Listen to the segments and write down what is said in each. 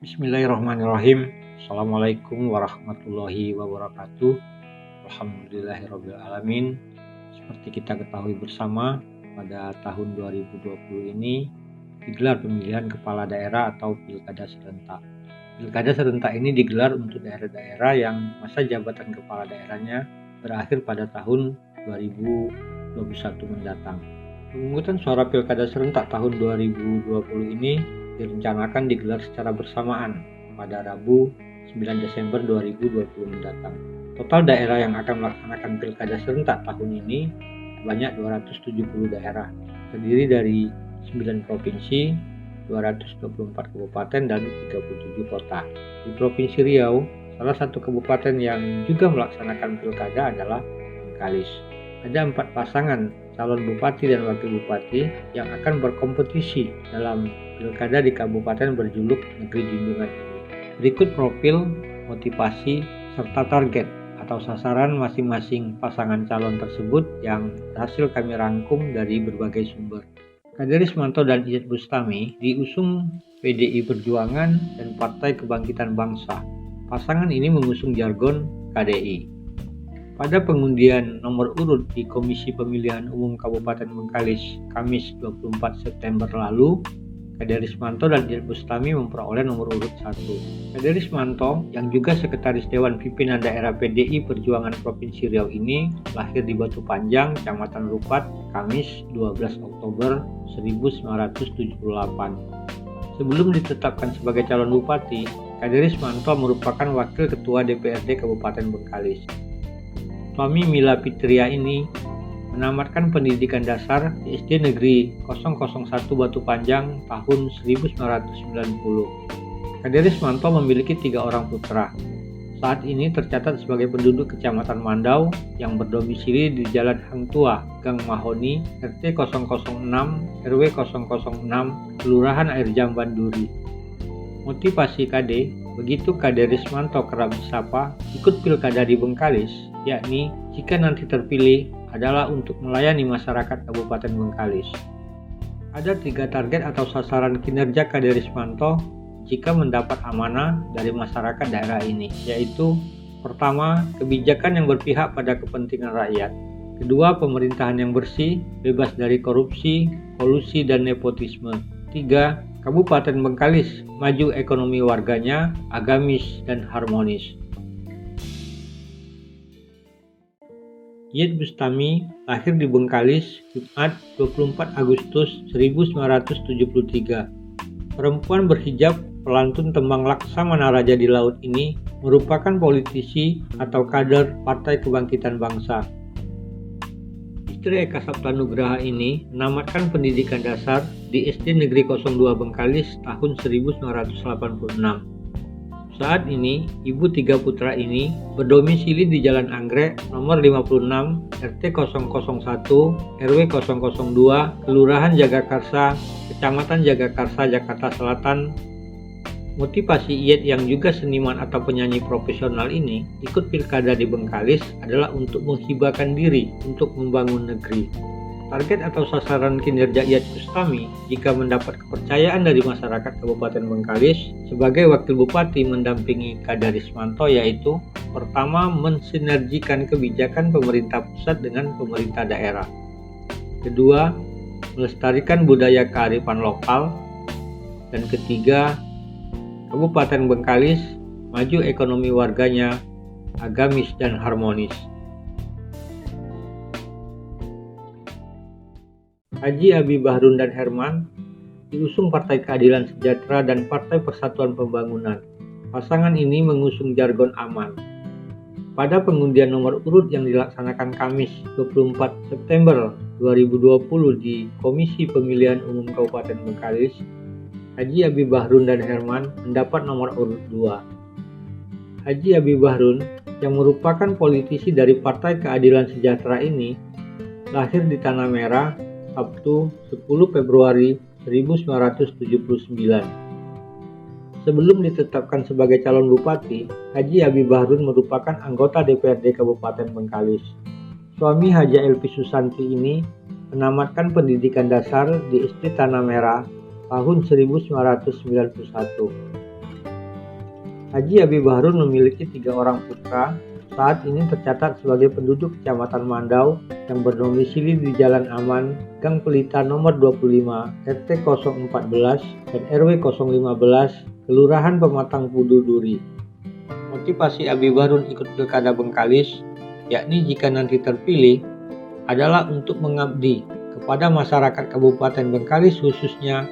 Bismillahirrahmanirrahim. Assalamualaikum warahmatullahi wabarakatuh. Alhamdulillahirrabbilalamin. Seperti kita ketahui bersama, pada tahun 2020 ini digelar pemilihan kepala daerah atau pilkada serentak. Pilkada serentak ini digelar untuk daerah-daerah yang masa jabatan kepala daerahnya berakhir pada tahun 2021 mendatang. Pemungutan suara pilkada serentak tahun 2020 ini direncanakan digelar secara bersamaan pada Rabu 9 Desember 2020 mendatang. Total daerah yang akan melaksanakan pilkada serentak tahun ini sebanyak 270 daerah, terdiri dari 9 provinsi, 224 kabupaten, dan 37 kota. Di Provinsi Riau, salah satu kabupaten yang juga melaksanakan pilkada adalah Bengkalis. Ada 4 pasangan calon bupati dan wakil bupati yang akan berkompetisi dalam pilkada di kabupaten berjuluk Negeri Junjungan ini. Berikut profil, motivasi, serta target atau sasaran masing-masing pasangan calon tersebut yang berhasil kami rangkum dari berbagai sumber. Kader Rismanto dan Iyeth Bustami diusung PDI Perjuangan dan Partai Kebangkitan Bangsa. Pasangan ini mengusung jargon KDI. Pada pengundian nomor urut di Komisi Pemilihan Umum Kabupaten Bengkalis, Kamis 24 September lalu, Kader Rismanto dan Iyeth Bustami memperoleh nomor urut 1. Kader Rismanto, yang juga Sekretaris Dewan Pimpinan Daerah PDI Perjuangan Provinsi Riau ini, lahir di Batu Panjang, Kecamatan Rupat, Kamis 12 Oktober 1978. Sebelum ditetapkan sebagai calon bupati, Kader Rismanto merupakan Wakil Ketua DPRD Kabupaten Bengkalis. Suami Mila Fitria ini menamatkan pendidikan dasar di SD Negeri 001 Batu Panjang tahun 1990. Kader Rismanto memiliki 3 orang putra. Saat ini tercatat sebagai penduduk Kecamatan Mandau yang berdomisili di Jalan Hang Tua, Gang Mahoni, RT 006, RW 006, Kelurahan Air Jamban Duri. Motivasi KD, begitu Kader Rismanto kerap disapa ikut pilkada di Bengkalis, yakni jika nanti terpilih adalah untuk melayani masyarakat Kabupaten Bengkalis. Ada 3 target atau sasaran kinerja Kader Rismanto jika mendapat amanah dari masyarakat daerah ini, yaitu pertama, kebijakan yang berpihak pada kepentingan rakyat. Kedua, pemerintahan yang bersih, bebas dari korupsi, kolusi, dan nepotisme. 3, Kabupaten Bengkalis maju ekonomi warganya, agamis, dan harmonis. Iyeth Bustami lahir di Bengkalis Jumat 24 Agustus 1973. Perempuan berhijab pelantun tembang Laksamana Raja di Laut ini merupakan politisi atau kader Partai Kebangkitan Bangsa. Istri Eka Saptanugraha ini menamatkan pendidikan dasar di SD Negeri 02 Bengkalis tahun 1986. Saat ini, ibu 3 putra ini berdomisili di Jalan Anggrek nomor 56, RT 001, RW 002, Kelurahan Jagakarsa, Kecamatan Jagakarsa, Jakarta Selatan. Motivasi Iyeth yang juga seniman atau penyanyi profesional ini ikut pilkada di Bengkalis adalah untuk menghibahkan diri untuk membangun negeri. Target atau sasaran kinerja Iyeth Bustami jika mendapat kepercayaan dari masyarakat Kabupaten Bengkalis sebagai Wakil Bupati mendampingi Kader Rismanto yaitu pertama, mensinergikan kebijakan pemerintah pusat dengan pemerintah daerah. Kedua, melestarikan budaya kearifan lokal. Dan ketiga, Kabupaten Bengkalis maju ekonomi warganya, agamis, dan harmonis. Haji Habib Bahrun dan Herman diusung Partai Keadilan Sejahtera dan Partai Persatuan Pembangunan. Pasangan ini mengusung jargon aman. Pada pengundian nomor urut yang dilaksanakan Kamis 24 September 2020 di Komisi Pemilihan Umum Kabupaten Bengkalis, Haji Habib Bahrun dan Herman mendapat nomor urut 2. Haji Habib Bahrun yang merupakan politisi dari Partai Keadilan Sejahtera ini lahir di Tanah Merah Sabtu 10 Februari 1979. Sebelum ditetapkan sebagai calon bupati, Haji Habib Bahrun merupakan anggota DPRD Kabupaten Bengkalis. Suami Haja Elvi Susanti ini menamatkan pendidikan dasar di SD Tanah Merah tahun 1991. Haji Abi Bahrun memiliki 3 orang putra. Saat ini tercatat sebagai penduduk Kecamatan Mandau yang berdomisili di Jalan Aman, Gang Pelita nomor 25, RT 014 dan RW 015, Kelurahan Pematang Pudu Duri. Motivasi Abi Bahrun ikut Pilkada Bengkalis, yakni jika nanti terpilih, adalah untuk mengabdi kepada masyarakat Kabupaten Bengkalis khususnya,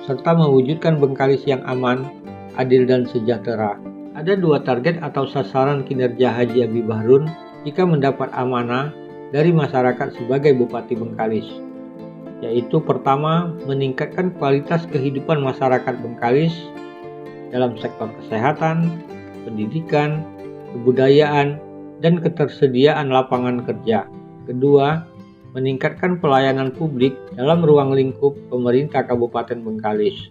serta mewujudkan Bengkalis yang aman, adil dan sejahtera. Ada 2 target atau sasaran kinerja Haji Abi Bahrun jika mendapat amanah dari masyarakat sebagai Bupati Bengkalis, yaitu pertama, meningkatkan kualitas kehidupan masyarakat Bengkalis dalam sektor kesehatan, pendidikan, kebudayaan, dan ketersediaan lapangan kerja. Kedua, meningkatkan pelayanan publik dalam ruang lingkup pemerintah Kabupaten Bengkalis.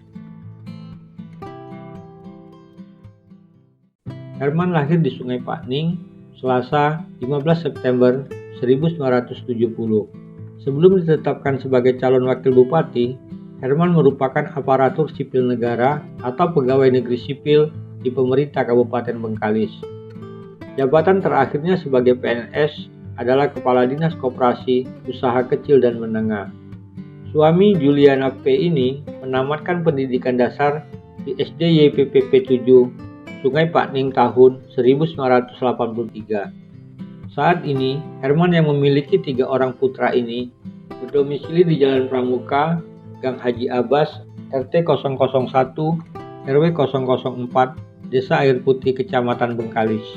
Herman lahir di Sungai Pakning, Selasa 15 September 1970. Sebelum ditetapkan sebagai calon wakil bupati, Herman merupakan aparatur sipil negara atau pegawai negeri sipil di pemerintah Kabupaten Bengkalis. Jabatan terakhirnya sebagai PNS adalah Kepala Dinas Koperasi, Usaha Kecil dan Menengah. Suami Juliana P. ini menamatkan pendidikan dasar di SD YPPP 7 Sungai Pakning tahun 1983. Saat ini, Herman yang memiliki 3 orang putra ini berdomisili di Jalan Pramuka, Gang Haji Abbas, RT 001, RW 004, Desa Air Putih, Kecamatan Bengkalis.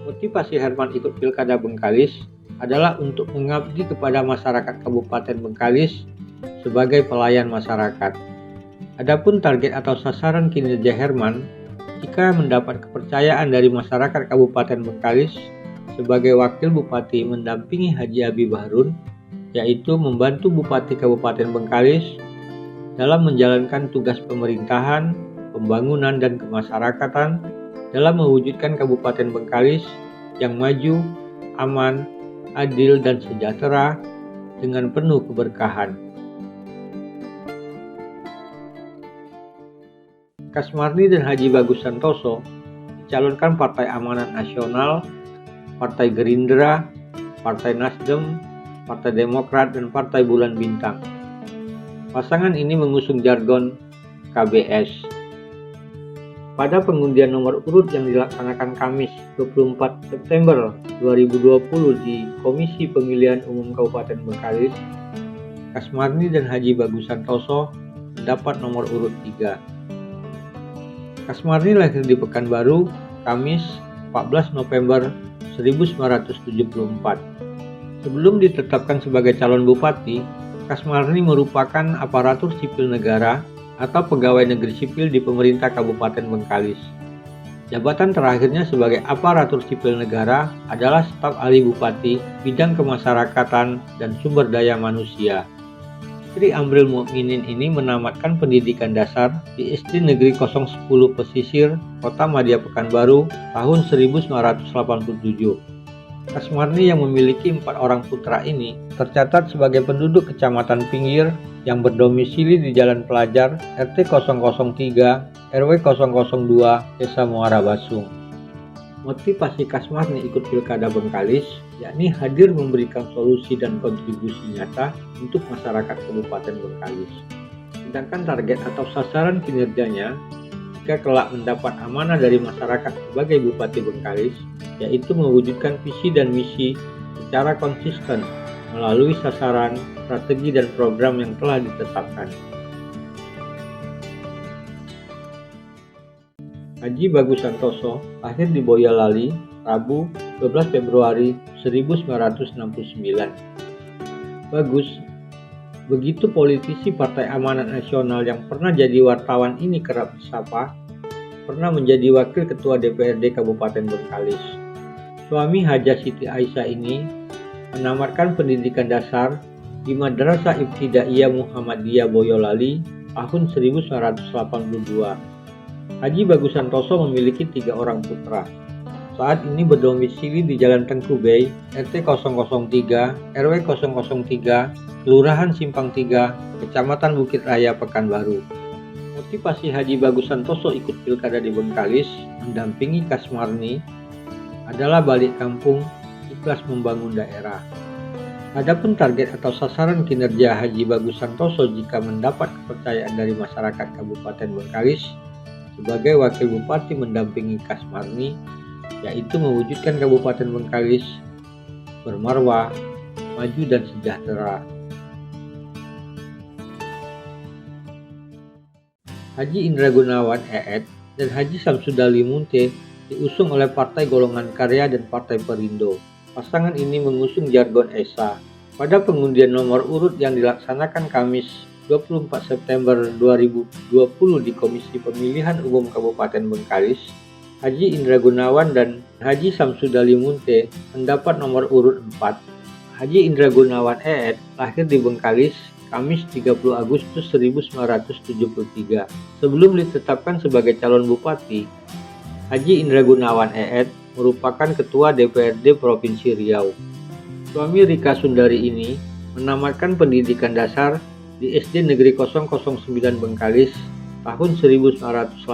Motivasi Herman ikut Pilkada Bengkalis adalah untuk mengabdi kepada masyarakat Kabupaten Bengkalis sebagai pelayan masyarakat. Adapun target atau sasaran kinerja Herman jika mendapat kepercayaan dari masyarakat Kabupaten Bengkalis sebagai wakil bupati mendampingi Haji Abi Bahrun, yaitu membantu Bupati Kabupaten Bengkalis dalam menjalankan tugas pemerintahan, pembangunan dan kemasyarakatan dalam mewujudkan Kabupaten Bengkalis yang maju, aman, adil dan sejahtera dengan penuh keberkahan. Kasmarni dan Haji Bagus Santoso dicalonkan Partai Amanat Nasional, Partai Gerindra, Partai Nasdem, Partai Demokrat, dan Partai Bulan Bintang. Pasangan ini mengusung jargon KBS. Pada pengundian nomor urut yang dilaksanakan Kamis 24 September 2020 di Komisi Pemilihan Umum Kabupaten Bengkalis, Kasmarni dan Haji Bagus Santoso mendapat nomor urut 3. Kasmarni lahir di Pekanbaru, Kamis 14 November 1974. Sebelum ditetapkan sebagai calon bupati, Kasmarni merupakan aparatur sipil negara atau pegawai negeri sipil di pemerintah Kabupaten Bengkalis. Jabatan terakhirnya sebagai aparatur sipil negara adalah staf ahli bupati bidang kemasyarakatan dan sumber daya manusia. Sri Amril Mukminin ini menamatkan pendidikan dasar di SD Negeri 010 Pesisir, Kota Madya Pekanbaru tahun 1987. Kasmarni yang memiliki 4 orang putra ini tercatat sebagai penduduk Kecamatan Pinggir yang berdomisili di Jalan Pelajar RT 003 RW 002 Desa Muara Basung. Motivasi Kasmarni ikut Pilkada Bengkalis yakni hadir memberikan solusi dan kontribusi nyata untuk masyarakat Kabupaten Bengkalis. Sedangkan target atau sasaran kinerjanya jika kelak mendapat amanah dari masyarakat sebagai Bupati Bengkalis, yaitu mewujudkan visi dan misi secara konsisten melalui sasaran, strategi dan program yang telah ditetapkan. Haji Bagus Santoso lahir di Boyolali, Rabu 12 Februari 1969. Bagus, begitu politisi Partai Amanat Nasional yang pernah jadi wartawan ini kerap disapa, pernah menjadi wakil ketua DPRD Kabupaten Bengkalis. Suami Haja Siti Aisyah ini menamatkan pendidikan dasar di Madrasah Ibtidaiyah Muhammadiyah Boyolali tahun 1982. Haji Bagus Santoso memiliki 3 orang putra. Saat ini berdomisili di Jalan Tengku Bey, RT 003, RW 003, Kelurahan Simpang 3, Kecamatan Bukit Raya, Pekanbaru. Motivasi Haji Bagus Santoso ikut pilkada di Bengkalis mendampingi Kasmarni adalah balik kampung, ikhlas membangun daerah. Adapun target atau sasaran kinerja Haji Bagus Santoso jika mendapat kepercayaan dari masyarakat Kabupaten Bengkalis sebagai Wakil Bupati mendampingi Kasmarni, yaitu mewujudkan Kabupaten Bengkalis bermarwah, maju dan sejahtera. Haji Indra Gunawan (EED) dan Haji Samsudali Munte diusung oleh Partai Golongan Karya dan Partai Perindo. Pasangan ini mengusung jargon ESA. Pada pengundian nomor urut yang dilaksanakan Kamis 24 September 2020 di Komisi Pemilihan Umum Kabupaten Bengkalis, Haji Indra Gunawan dan Haji Samsudali Munte mendapat nomor urut 4. Haji Indra Gunawan (EED) lahir di Bengkalis Kamis 30 Agustus 1973. Sebelum ditetapkan sebagai calon bupati, Haji Indra Gunawan (EED) merupakan Ketua DPRD Provinsi Riau. Suami Rika Sundari ini menamatkan pendidikan dasar di SD Negeri 009 Bengkalis tahun 1986.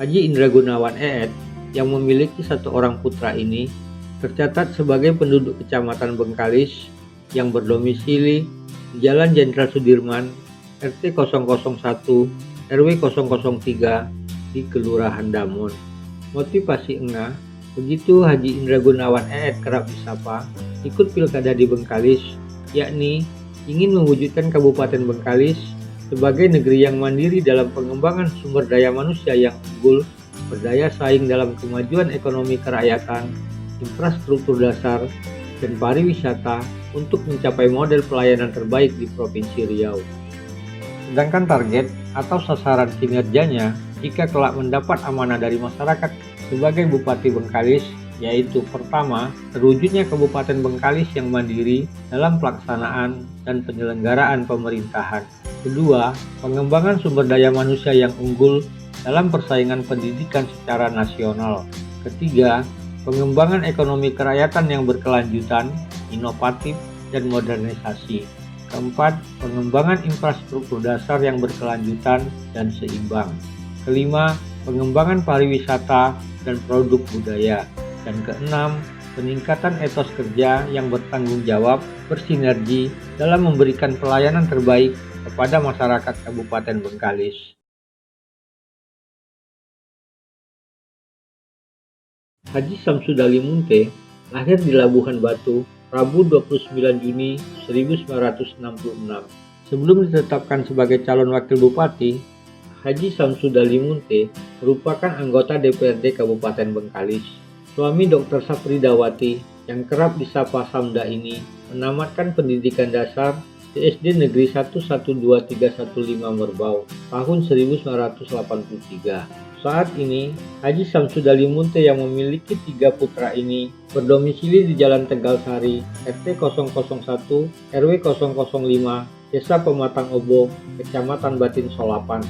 Haji Indra Gunawan (EED) yang memiliki satu orang putra ini tercatat sebagai penduduk Kecamatan Bengkalis yang berdomisili di Jalan Jenderal Sudirman, RT 001, RW 003 di Kelurahan Damon. Motivasi Engah, begitu Haji Indra Gunawan (EED) kerap disapa, ikut pilkada di Bengkalis, yakni ingin mewujudkan Kabupaten Bengkalis sebagai negeri yang mandiri dalam pengembangan sumber daya manusia yang unggul, berdaya saing dalam kemajuan ekonomi kerakyatan, infrastruktur dasar, dan pariwisata untuk mencapai model pelayanan terbaik di Provinsi Riau. Sedangkan target atau sasaran kinerjanya jika kelak mendapat amanah dari masyarakat sebagai Bupati Bengkalis, yaitu pertama, terwujudnya Kabupaten Bengkalis yang mandiri dalam pelaksanaan dan penyelenggaraan pemerintahan. Kedua, pengembangan sumber daya manusia yang unggul dalam persaingan pendidikan secara nasional. Ketiga, pengembangan ekonomi kerakyatan yang berkelanjutan, inovatif, dan modernisasi. Keempat, pengembangan infrastruktur dasar yang berkelanjutan dan seimbang. Kelima, pengembangan pariwisata dan produk budaya. Dan keenam, peningkatan etos kerja yang bertanggung jawab, bersinergi dalam memberikan pelayanan terbaik kepada masyarakat Kabupaten Bengkalis. Haji Samsudali Munte lahir di Labuhan Batu Rabu 29 Juni 1966. Sebelum ditetapkan sebagai calon wakil bupati, Haji Samsudali Munte merupakan anggota DPRD Kabupaten Bengkalis. Suami Dr. Sapridawati yang kerap disapa Samda ini menamatkan pendidikan dasar di SD Negeri 112315 Merbau tahun 1983. Saat ini, Haji Samsudali Munte yang memiliki 3 putra ini berdomisili di Jalan Tegal Sari, RT 001, RW 005, Desa Pematang Obo, Kecamatan Batin Solapan.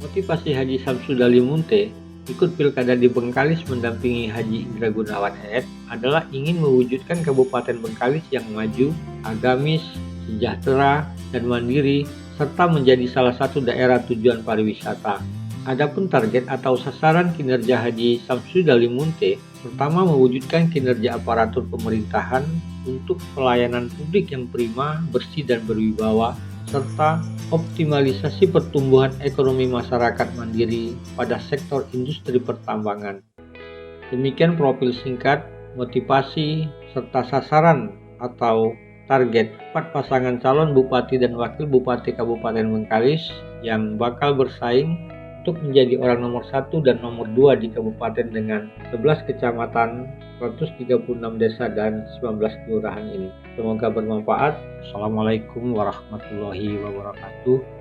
Motivasi Haji Samsudali Munte ikut pilkada di Bengkalis mendampingi Haji Indra Gunawan (EED) adalah ingin mewujudkan Kabupaten Bengkalis yang maju, agamis, sejahtera, dan mandiri, serta menjadi salah satu daerah tujuan pariwisata. Adapun target atau sasaran kinerja Haji Samsudali Munte pertama mewujudkan kinerja aparatur pemerintahan untuk pelayanan publik yang prima, bersih dan berwibawa, serta optimalisasi pertumbuhan ekonomi masyarakat mandiri pada sektor industri pertambangan. Demikian profil singkat, motivasi, serta sasaran atau target 4 pasangan calon Bupati dan Wakil Bupati Kabupaten Bengkalis yang bakal bersaing untuk menjadi orang nomor 1 dan nomor 2 di kabupaten dengan 11 kecamatan, 136 desa, dan 19 kelurahan ini. Semoga bermanfaat. Assalamualaikum warahmatullahi wabarakatuh.